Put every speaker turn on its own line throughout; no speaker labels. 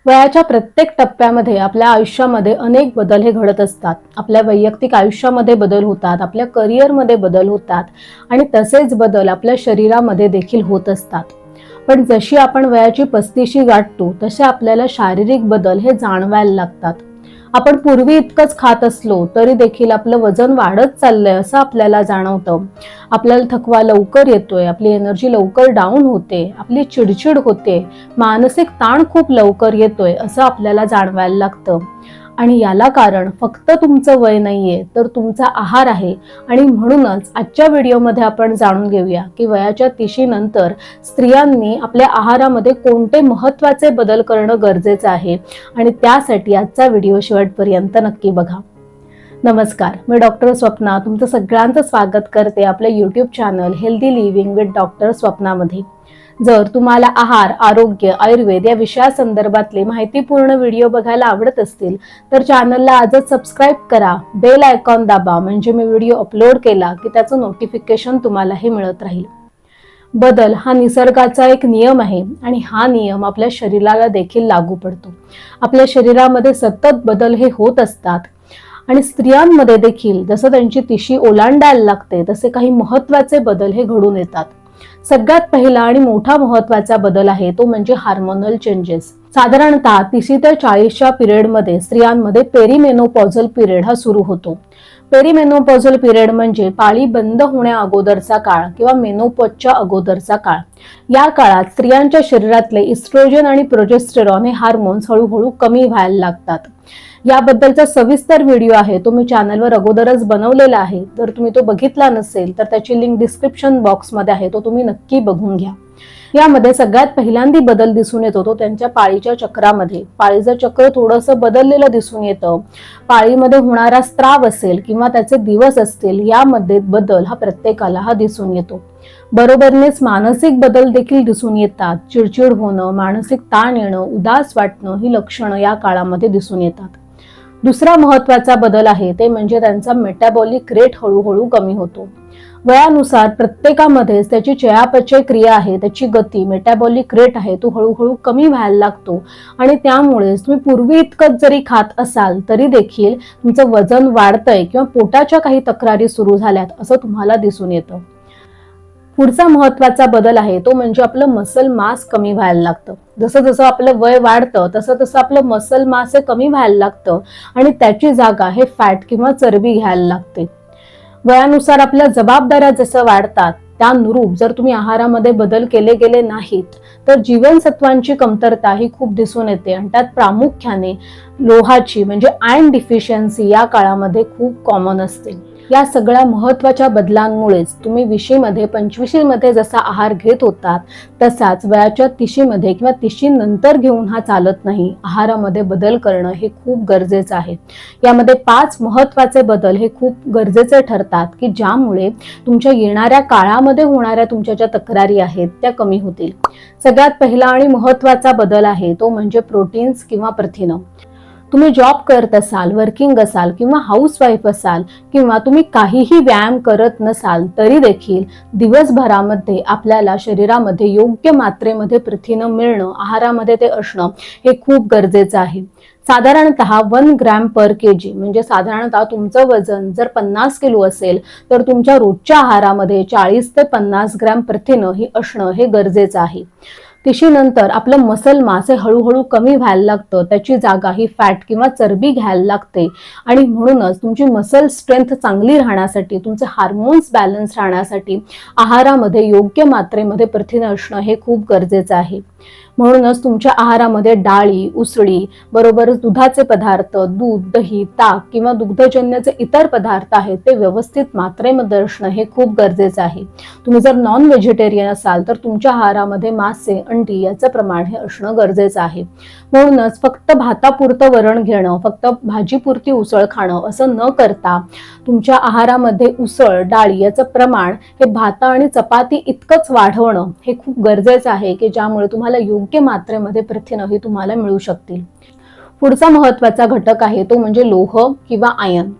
वयाच्या प्रत्येक टप्प्यामध्ये आपल्या आयुष्यामध्ये अनेक बदल हे घडत असतात. आपल्या वैयक्तिक आयुष्यामध्ये बदल होतात, आपल्या करिअरमध्ये बदल होतात आणि तसेच बदल आपल्या शरीरामध्ये देखील होत असतात. पण जशी आपण वयाची 35शी गाठतो तसे आपल्याला शारीरिक बदल हे जाणवायला लागतात. आपण पूर्वी इतकंच खात असलो तरी देखील आपलं वजन वाढत चाललंय असं आपल्याला जाणवतं. आपल्याला थकवा लवकर येतोय, आपली एनर्जी लवकर डाऊन होते, आपली चिडचिड होते, मानसिक ताण खूप लवकर येतोय असं आपल्याला जाणवायला लागतं. आणि याला कारण फक्त तुमचं वय नाहीये तर तुमचा आहार आहे. आणि म्हणूनच आजच्या व्हिडिओमध्ये आपण जाणून घेऊया की वयाच्या 30 नंतर स्त्रियांनी आपल्या आहारामध्ये कोणते महत्त्वाचे बदल करणं गरजेचं आहे आणि त्यासाठी आजचा व्हिडिओ शेवटपर्यंत नक्की बघा. नमस्कार, मी डॉक्टर स्वप्ना तुमचं सगळ्यांचं स्वागत करते आपल्या YouTube channel healthy living with doctor स्वप्नामध्ये. जर तुम्हाला आहार, आरोग्य, आयुर्वेद या विषयासंदर्भातले माहितीपूर्ण व्हिडिओ बघायला आवडत असतील तर चॅनलला आजच सबस्क्राईब करा, बेल आयकॉन दाबा म्हणजे मी व्हिडिओ अपलोड केला की त्याचं नोटिफिकेशन तुम्हाला हे मिळत राहील. बदल हा निसर्गाचा एक नियम आहे आणि हा नियम आपल्या शरीराला देखील लागू पडतो. आपल्या शरीरामध्ये सतत बदल हे होत असतात आणि स्त्रियांमध्ये देखील जसं त्यांची 30शी ओलांडायला लागते तसे काही महत्त्वाचे बदल हे घडून येतात. सगळ्यात पहिला आणि मोठा महत्त्वाचा बदल आहे तो म्हणजे हार्मोनल चेंजेस. साधारणतः 30 ते 40च्या पिरियडमध्ये स्त्रियांमध्ये पेरिमेनोपॉझल पिरियड हा सुरू होतो. पेरिमेनोपॉझल पिरियड म्हणजे पाळी बंद होण्या अगोदरचा काळ किंवा मेनोपॉजच्या अगोदरचा काळ. या काळात स्त्रियांच्या शरीरातले इस्ट्रोजन आणि प्रोजेस्टेरॉन हे हार्मोन्स हळूहळू कमी व्हायला लागतात. याबद्दलचा सविस्तर व्हिडिओ आहे तो मी चॅनलवर अगोदरच बनवलेला आहे. जर तुम्ही तो बघितला नसेल तर त्याची लिंक डिस्क्रिप्शन बॉक्समध्ये आहे, तो तुम्ही नक्की बघून घ्या. यामध्ये सगळ्यात पहिल्यांदा बदल दिसून येतो तो त्यांच्या पाळीच्या चक्रामध्ये. पाळीचं चक्र थोडंसं बदललेलं दिसून येतं. पाळीमध्ये होणारा स्त्राव असेल किंवा त्याचे दिवस असतील यामध्ये बदल हा प्रत्येकाला दिसून येतो. बरोबरनेच मानसिक बदल देखील दिसून येतात. चिडचिड होणं, मानसिक ताण येणं, उदास वाटणं ही लक्षणं या काळामध्ये दिसून येतात. दुसरा महत्त्वाचा बदल आहे ते म्हणजे त्यांचा मेटाबॉलिक रेट हळूहळू कमी होतो. वयानुसार प्रत्येकामध्येच त्याची चयापचय क्रिया आहे, त्याची गती, मेटाबॉलिक रेट आहे तो हळूहळू कमी व्हायला लागतो आणि त्यामुळेच तुम्ही पूर्वी इतकंच जरी खात असाल तरी देखील तुमचं वजन वाढतंय किंवा पोटाच्या काही तक्रारी सुरू झाल्यात असं तुम्हाला दिसून येतं. पुढचा महत्त्वाचा बदल आहे तो म्हणजे आपलं मसल मास कमी व्हायला लागतं. जसं जसं आपलं वय वाढतं तसं तसं आपलं मसल मास हे कमी व्हायला लागतं आणि त्याची जागा हे फॅट किंवा चरबी घ्यायला लागते. वयानुसार आपल्या जबाबदाऱ्या जसं वाढतात त्यानुरूप जर तुम्ही आहारामध्ये बदल केले गेले नाहीत तर जीवनसत्वांची कमतरता ही खूप दिसून येते आणि त्यात प्रामुख्याने लोहाची म्हणजे आयर्न डिफिशियन्सी या काळामध्ये खूप कॉमन असते. या सगळ्या महत्त्वाच्या बदलांमुळेच तुम्ही 20मध्ये 25मध्ये जसा आहार घेत होतात तसाच वयाच्या 30मध्ये किंवा 30 नंतर घेऊन हा चालत नाही. आहारामध्ये बदल करणं हे खूप गरजेचं आहे. यामध्ये 5 महत्त्वाचे बदल हे खूप गरजेचे ठरतात की ज्यामुळे तुमच्या येणाऱ्या काळामध्ये होणाऱ्या तुमच्या ज्या तक्रारी आहेत त्या कमी होतील. सगळ्यात पहिला आणि महत्त्वाचा बदल आहे तो म्हणजे प्रोटीन्स किंवा प्रथिनं. तुम्ही जॉब करत असाल, वर्किंग असाल किंवा हाऊसवाईफ असाल किंवा तुम्ही काहीही व्यायाम करत नसाल तरी देखील दिवसभरामध्ये आपल्याला शरीरामध्ये योग्य मात्रेमध्ये प्रथिनं मिळणं, आहारामध्ये ते असणं हे खूप गरजेचं आहे. साधारणतः 1 ग्रॅम पर केजी म्हणजे साधारणतः तुमचं वजन जर 50 किलो असेल तर तुमच्या रोजच्या आहारामध्ये 40 ते 50 ग्रॅम प्रथिनं ही असणं हे गरजेचं आहे. 30 नंतर आपलं मसल मास हे हळूहळू कमी व्हायला लागतं, त्याची जागा ही फॅट किंवा चरबी घ्यायला लागते आणि म्हणूनच तुमची मसल स्ट्रेंथ चांगली राहण्यासाठी, तुमचे हार्मोन्स बॅलन्स राहण्यासाठी आहारामध्ये योग्य मात्रेमध्ये प्रथिनं असणं हे खूप गरजेचं आहे. म्हणूनच तुमच्या आहारामध्ये डाळी, उसळी बरोबरच दुधाचे पदार्थ, दूध, दही, ताक किंवा दुग्धजन्य जे इतर पदार्थ आहेत ते व्यवस्थित मात्रेमध्ये असणं हे खूप गरजेचं आहे. तुम्ही जर नॉन व्हेजिटेरियन असाल तर तुमच्या आहारामध्ये मासे, अंडी याचं प्रमाण हे असणं गरजेचं आहे. म्हणूनच फक्त भातापुरतं वरण घेणं, फक्त भाजीपुरती उसळ खाणं असं न करता तुमच्या आहारामध्ये उसळ, डाळी याचं प्रमाण हे भात आणि चपाती इतकंच वाढवणं हे खूप गरजेचं आहे की ज्यामुळे तुम्हाला योग्य मात्रेमध्ये प्रथिनं ही तुम्हाला मिळू शकतील. पुढचा महत्त्वाचा घटक आहे तो म्हणजे लोह किंवा आयर्न.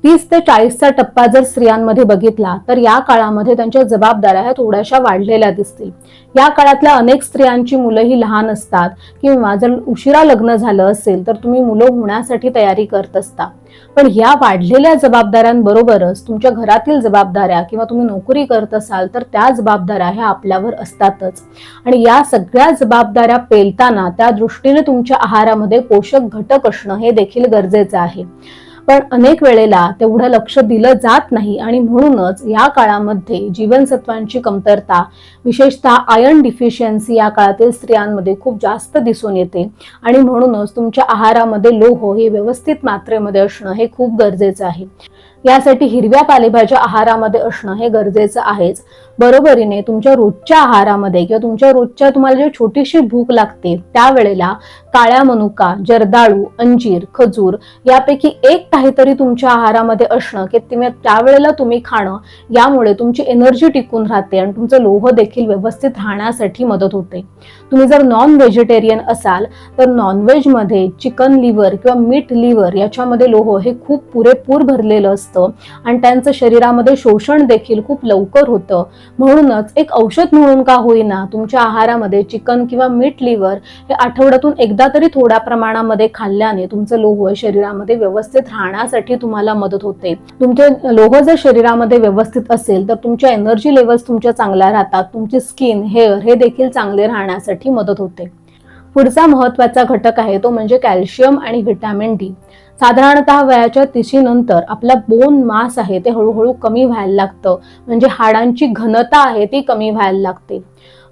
30 ते 40चा टप्पा जर स्त्रियांमध्ये बघितला तर या काळामध्ये त्यांच्या जबाबदाऱ्या ह्या थोड्याशा वाढलेल्या दिसतील. या काळातल्या अनेक स्त्रियांची मुलंही लहान असतात किंवा जर उशिरा लग्न झालं असेल तर तुम्ही मुलं होण्यासाठी तयारी करत असता. पण या वाढलेल्या जबाबदाऱ्यांबरोबरच तुमच्या घरातील जबाबदाऱ्या किंवा तुम्ही नोकरी करत असाल तर त्या जबाबदाऱ्या ह्या आपल्यावर असतातच. आणि या सगळ्या जबाबदाऱ्या पेलताना त्या दृष्टीने तुमच्या आहारामध्ये पोषक घटक असणं हे देखील गरजेचं आहे. पण अनेक वेळेला तेवढं लक्ष दिलं जात नाही आणि म्हणूनच या काळामध्ये जीवनसत्वांची कमतरता, विशेषतः आयर्न डिफिशियन्सी या काळातील स्त्रियांमध्ये खूप जास्त दिसून येते. आणि म्हणूनच तुमच्या आहारामध्ये लोह हे व्यवस्थित मात्रेमध्ये असणं हे खूप गरजेचं आहे. यासाठी हिरव्या पालेभाज्या आहारामध्ये असणं हे गरजेचं आहेच. बरोबरीने तुमच्या रोजच्या आहारामध्ये किंवा तुमच्या रोजच्या तुम्हाला जे छोटीशी भूक लागते त्यावेळेला काळ्या मनुका, जर्दाळू, अंजीर, खजूर यापैकी एक काहीतरी तुमच्या आहारामध्ये असणं की त्यावेळेला तुम्ही खाणं, यामुळे तुमची एनर्जी टिकून राहते आणि तुमचं लोह देखील व्यवस्थित राहण्यासाठी मदत होते. तुम्ही जर नॉन व्हेजिटेरियन असाल तर नॉनव्हेज मध्ये चिकन लिव्हर किंवा मीट लिव्हर याच्यामध्ये लोह हे खूप पुरेपूर भरलेलं असतं आणि त्यांचं शरीरामध्ये शोषण देखील खूप लवकर होतं. म्हणूनच एक औषध म्हणून का होईना तुमच्या आहारामध्ये चिकन किंवा मीट लिव्हर हे आठवड्यातून एकदा तरी थोड्या प्रमाणामध्ये खाल्ल्याने तुमचं लोह शरीरामध्ये व्यवस्थित राहण्यासाठी तुम्हाला मदत होते. तुमचे लोह जर शरीरामध्ये व्यवस्थित असेल तर तुमच्या एनर्जी लेवल्स तुमच्या चांगल्या राहतात, तुमची स्किन, हेअर हे देखील चांगले राहण्यासाठी मदत होते. पुढचा महत्त्वाचा घटक आहे तो म्हणजे कॅल्शियम आणि व्हिटॅमिन डी. साधारणतः वयाच्या 30 नंतर आपला बोन मास आहे ते हळूहळू कमी व्हायला लागतं, म्हणजे हाडांची घनता आहे ती कमी व्हायला लागते.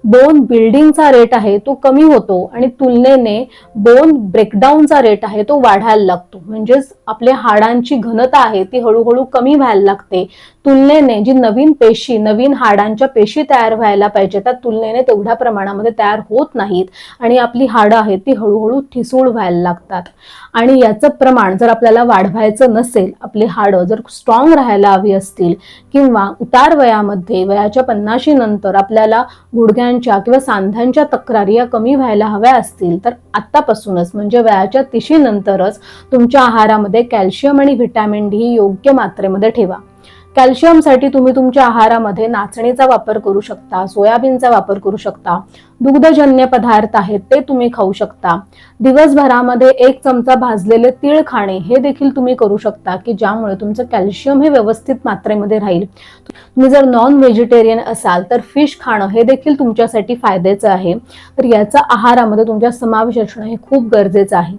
बोन बिल्डिंगचा रेट आहे तो कमी होतो आणि तुलनेने बोन ब्रेकडाऊनचा रेट आहे तो वाढायला लागतो. म्हणजेच आपल्या हाडांची घनता आहे ती हळूहळू कमी व्हायला लागते. तुलनेने जी नवीन पेशी, नवीन हाडांच्या पेशी तयार व्हायला पाहिजे त्या तुलनेने तेवढ्या प्रमाणामध्ये तयार होत नाहीत आणि आपली हाडं आहेत ती हळूहळू ठिसूळ व्हायला लागतात. आणि याचं प्रमाण जर आपल्याला वाढवायचं नसेल, आपली हाडं जर स्ट्रॉंग राहायला हवी असतील किंवा उतार वयामध्ये वयाच्या 50 नंतर आपल्याला गुडघ्यांच्या किंवा सांध्यांच्या तक्रारी या कमी व्हायला हव्या असतील तर आतापासूनच म्हणजे वयाच्या 30 नंतरच तुमच्या आहारामध्ये कॅल्शियम आणि व्हिटॅमिन डी योग्य मात्रेमध्ये ठेवा. कॅल्शियमसाठी तुम्ही तुमच्या आहारामध्ये नाचणीचा वापर करू शकता, सोयाबीनचा वापर करू शकता, दुग्धजन्य पदार्थ आहेत ते तुम्ही खाऊ शकता. दिवसभरामध्ये 1 चमचा भाजलेले तीळ खाणे हे देखील तुम्ही करू शकता की ज्यामुळे तुमचं कॅल्शियम हे व्यवस्थित मात्रेमध्ये राहील. तुम्ही जर नॉन व्हेजिटेरियन असाल तर फिश खाणं हे देखील तुमच्यासाठी फायद्याचं आहे. तर याचा आहारामध्ये तुमच्या समावेश असणं हे खूप गरजेचं आहे.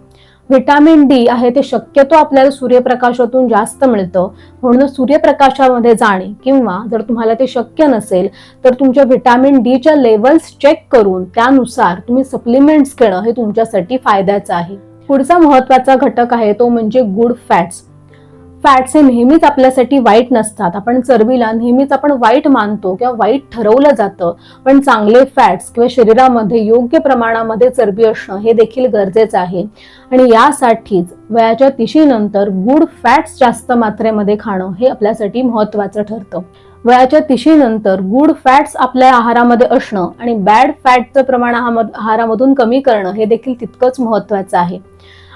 व्हिटॅमिन डी आहे ते शक्यतो आपल्याला सूर्यप्रकाशातून जास्त मिळतं, म्हणून सूर्यप्रकाशामध्ये जाणे किंवा जर तुम्हाला ते शक्य नसेल तर तुमच्या व्हिटॅमिन डी च्या लेवल्स चेक करून त्यानुसार तुम्ही सप्लिमेंट्स घेणं हे तुमच्यासाठी फायद्याचं आहे. पुढचा महत्त्वाचा घटक आहे तो म्हणजे गुड फॅट्स. फॅट्स हे नेहमीच आपल्यासाठी वाईट नसतात. आपण चरबीला नेहमीच आपण वाईट मानतो किंवा वाईट ठरवलं जातं, पण चांगले फॅट्स किंवा शरीरामध्ये योग्य प्रमाणामध्ये चरबी असणं हे देखील गरजेचं आहे. आणि यासाठीच वयाच्या 30 नंतर गुड फॅट्स जास्त मात्रेमध्ये खाणं हे आपल्यासाठी महत्त्वाचं ठरतं. वयाच्या 30 नंतर गुड फॅट्स आपल्या आहारामध्ये असणं आणि बॅड फॅटचं प्रमाण आहारामधून कमी करणं हे देखील तितकंच महत्त्वाचं आहे.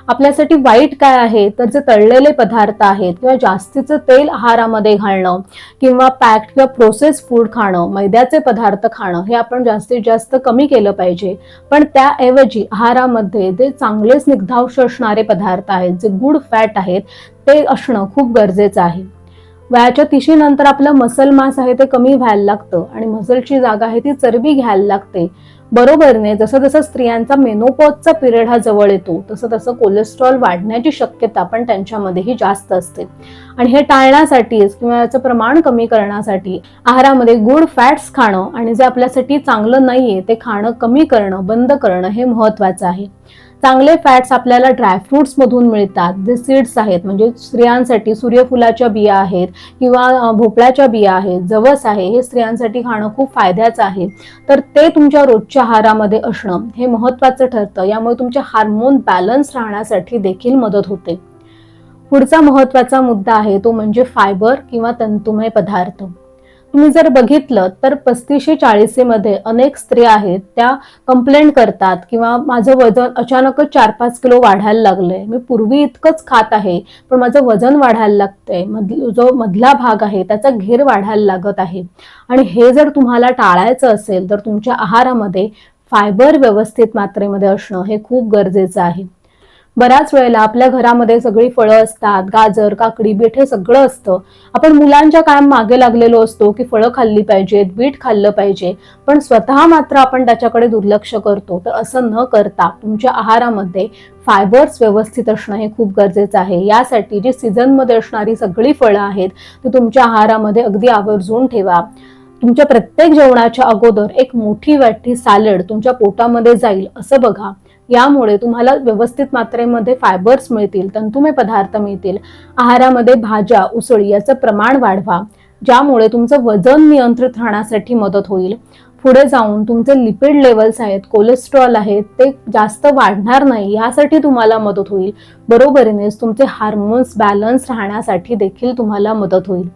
आपल्यासाठी वाईट काय आहे तर जे तळलेले पदार्थ आहेत किंवा जास्तीचं तेल आहारामध्ये घालणं किंवा पॅक्ड किंवा प्रोसेस फूड खाणं, मैद्याचे पदार्थ खाणं हे आपण जास्तीत जास्त कमी केलं पाहिजे. पण त्याऐवजी आहारामध्ये जे चांगले स्निग्धांश असणारे पदार्थ आहेत, जे गुड फॅट आहेत ते असणं खूप गरजेचं आहे. वयाच्या 30 नंतर आपलं मसल मास आहे ते कमी व्हायला लागतं आणि मसलची जागा आहे ती चरबी घ्यायला लागते. बरोबरने जसं जसं स्त्रियांचा मेनोपॉजचा पिरियड हा जवळ येतो तसं तसं कोलेस्ट्रॉल वाढण्याची शक्यता पण त्यांच्यामध्येही जास्त असते. आणि हे टाळण्यासाठीच किंवा याचं प्रमाण कमी करण्यासाठी आहारामध्ये गुड फॅट्स खाणं आणि जे आपल्यासाठी चांगलं नाहीये ते खाणं कमी करणं, बंद करणं हे महत्त्वाचं आहे. चांगले फॅट्स आपल्याला ड्रायफ्रुट्स मधून मिळतात, जे सीड्स आहेत, म्हणजे स्त्रियांसाठी सूर्यफुलाच्या बिया आहेत किंवा भोपळ्याच्या बिया आहेत, जवस आहे, हे स्त्रियांसाठी खाणं खूप फायद्याचं आहे. तर ते तुमच्या रोजच्या आहारामध्ये असणं हे महत्त्वाचं ठरतं. यामुळे तुमचे हार्मोन बॅलन्स राहण्यासाठी देखील मदत होते. पुढचा महत्त्वाचा मुद्दा आहे तो म्हणजे फायबर किंवा तंतुमय पदार्थ. तुम्ही जर बघितलं तर 35-40 मध्ये अनेक स्त्रिया आहेत त्या कंप्लेंट करतात किंवा माझं वजन अचानकच 4-5 किलो वाढायला लागलंय, मी पूर्वी इतकंच खात आहे पण माझं वजन वाढायला लागतंय, जो मधला भाग आहे त्याचा घेर वाढायला लागत आहे. आणि हे जर तुम्हाला टाळायचं असेल तर तुमच्या आहारामध्ये फायबर व्यवस्थित मात्रेमध्ये असणं हे खूप गरजेचं आहे. बऱ्याच वेळेला आपल्या घरामध्ये सगळी फळं असतात, गाजर, काकडी, बीट हे सगळं असतं. आपण मुलांच्या कायम मागे लागलेलो असतो की फळं खाल्ली पाहिजेत, बीट खाल्लं पाहिजे, पण स्वतः मात्र आपण त्याच्याकडे दुर्लक्ष करतो. तर असं न करता तुमच्या आहारामध्ये फायबर्स व्यवस्थित असणं हे खूप गरजेचं आहे. यासाठी जी सीझनमध्ये असणारी सगळी फळं आहेत ती तुमच्या आहारामध्ये अगदी आवर्जून ठेवा. तुमच्या प्रत्येक जेवणाच्या अगोदर एक मोठी वाटी सॅलड तुमच्या पोटामध्ये जाईल असं बघा. यामुळे तुम्हाला व्यवस्थित मात्रेमध्ये फायबर्स मिळतील, तंतुमय पदार्थ मिळतील. आहारामध्ये भाज्या, उसळी याचं प्रमाण वाढवा, ज्यामुळे तुमचं वजन नियंत्रित राहण्यासाठी मदत होईल. पुढे जाऊन तुमचे लिपिड लेवल्स आहेत, कोलेस्ट्रॉल आहेत, ते जास्त वाढणार नाही यासाठी तुम्हाला मदत होईल. बरोबरीनेच तुमचे हार्मोन्स बॅलन्स राहण्यासाठी देखील तुम्हाला मदत होईल.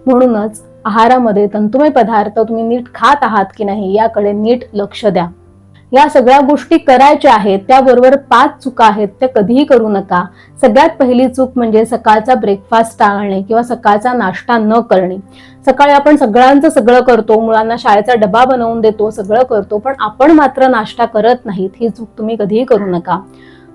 म्हणूनच आहारामध्ये तंतुमय पदार्थ तुम्ही नीट खात आहात की नाही याकडे नीट लक्ष द्या. या सगळ्या गोष्टी करायच्या आहेत, त्याबरोबर 5 चुका आहेत त्या कधीही करू नका. सगळ्यात पहिली चूक म्हणजे सकाळचा ब्रेकफास्ट टाळणे किंवा सकाळचा नाश्ता न करणे. सकाळी आपण सगळ्यांचं सगळं करतो, मुलांना शाळेचा डबा बनवून देतो, सगळं करतो, पण आपण मात्र नाश्ता करत नाहीत. ही चूक तुम्ही कधीही करू नका.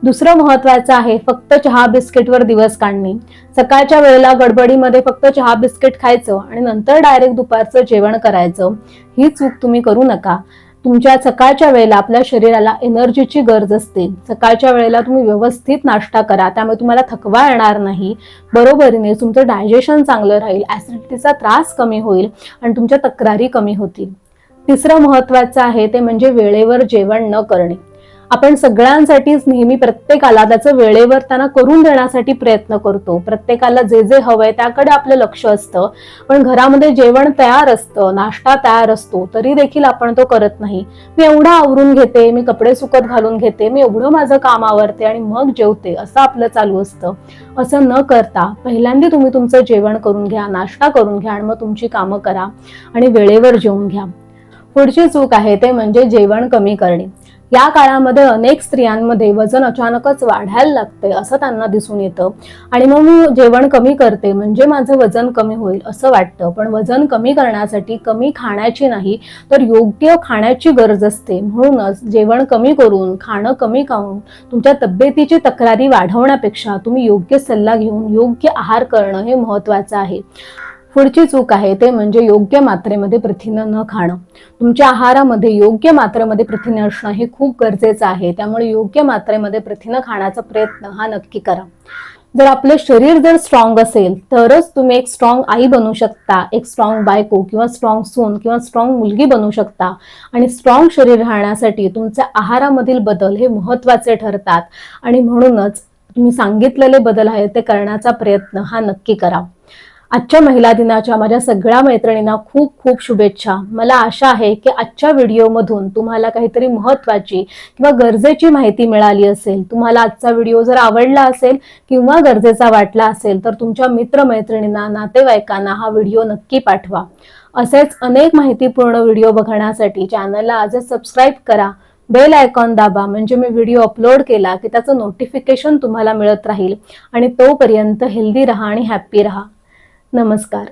दुसरं महत्वाचं आहे फक्त चहा बिस्किटवर दिवस काढणे. सकाळच्या वेळेला गडबडीमध्ये फक्त चहा बिस्किट खायचं आणि नंतर डायरेक्ट दुपारचं जेवण करायचं, ही चूक तुम्ही करू नका. तुमच्या सकाळच्या वेळेला आपल्या शरीराला एनर्जीची गरज असते. सकाळच्या वेळेला तुम्ही व्यवस्थित नाश्ता करा, त्यामुळे तुम्हाला थकवा येणार नाही. बरोबरीने तुमचं डायजेशन चांगलं राहील, ऍसिडिटीचा त्रास कमी होईल आणि तुमच्या तक्रारी कमी होतील. तिसरं महत्वाचं आहे ते म्हणजे वेळेवर जेवण न करणे. आपण सगळ्यांसाठीच नेहमी प्रत्येकाला त्याचं वेळेवर त्यांना करून देण्यासाठी प्रयत्न करतो. प्रत्येकाला जे जे हवंय त्याकडे आपलं लक्ष असतं, पण घरामध्ये जेवण तयार असतं, नाश्ता तयार असतो, तरी देखील आपण तो करत नाही. मी एवढं आवरून घेते, मी कपडे सुकत घालून घेते, मी एवढं माझं काम आवरते आणि मग जेवते, असं आपलं चालू असतं. असं न करता पहिल्यांदा तुम्ही तुमचं जेवण करून घ्या, नाश्ता करून घ्या आणि मग तुमची कामं करा आणि वेळेवर जेवून घ्या. पुढची चूक आहे ते म्हणजे जेवण कमी करणे. या काळामध्ये अनेक स्त्रियांमध्ये वजन अचानकच वाढायला लागते असं त्यांना दिसून येतं आणि मग मी जेवण कमी करते म्हणजे माझं वजन कमी होईल असं वाटतं. पण वजन कमी करण्यासाठी कमी खाण्याची नाही तर योग्य खाण्याची गरज असते. म्हणूनच जेवण कमी करून खाणं कमी खाऊन तुमच्या तब्येतीची तक्रारी वाढवण्यापेक्षा तुम्ही योग्य सल्ला घेऊन योग्य आहार करणं हे महत्त्वाचं आहे. पुढची चूक आहे ते म्हणजे योग्य मात्रेमध्ये प्रथिनं न खाणं. तुमच्या आहारामध्ये योग्य मात्रेमध्ये प्रथिने असणं हे खूप गरजेचं आहे. त्यामुळे योग्य मात्रेमध्ये प्रथिनं खाण्याचा प्रयत्न हा नक्की करा. जर आपलं शरीर जर स्ट्रॉंग असेल तरच तुम्ही एक स्ट्रॉंग आई बनू शकता, एक स्ट्रॉंग बायको किंवा स्ट्रॉंग सून किंवा स्ट्रॉंग मुलगी बनू शकता. आणि स्ट्रॉंग शरीर राहण्यासाठी तुमच्या आहारामधील बदल हे महत्त्वाचे ठरतात आणि म्हणूनच तुम्ही सांगितलेले बदल आहेत ते करण्याचा प्रयत्न हा नक्की करा. आजच्या महिला दिनाच्या माझ्या सगळ्या मैत्रिणींना खूप खूप शुभेच्छा. मला आशा आहे की आजच्या व्हिडिओमधून तुम्हाला काहीतरी महत्त्वाची किंवा गरजेची माहिती मिळाली असेल. तुम्हाला आजचा व्हिडिओ जर आवडला असेल किंवा गरजेचा वाटला असेल तर तुमच्या मित्रमैत्रिणींना, नातेवाईकांना हा व्हिडिओ नक्की पाठवा. असेच अनेक माहितीपूर्ण व्हिडिओ बघण्यासाठी चॅनलला आजच सबस्क्राईब करा. बेल आयकॉन दाबा म्हणजे मी व्हिडिओ अपलोड केला की त्याचं नोटिफिकेशन तुम्हाला मिळत राहील. आणि तोपर्यंत हेल्दी राहा आणि हॅप्पी राहा. नमस्कार.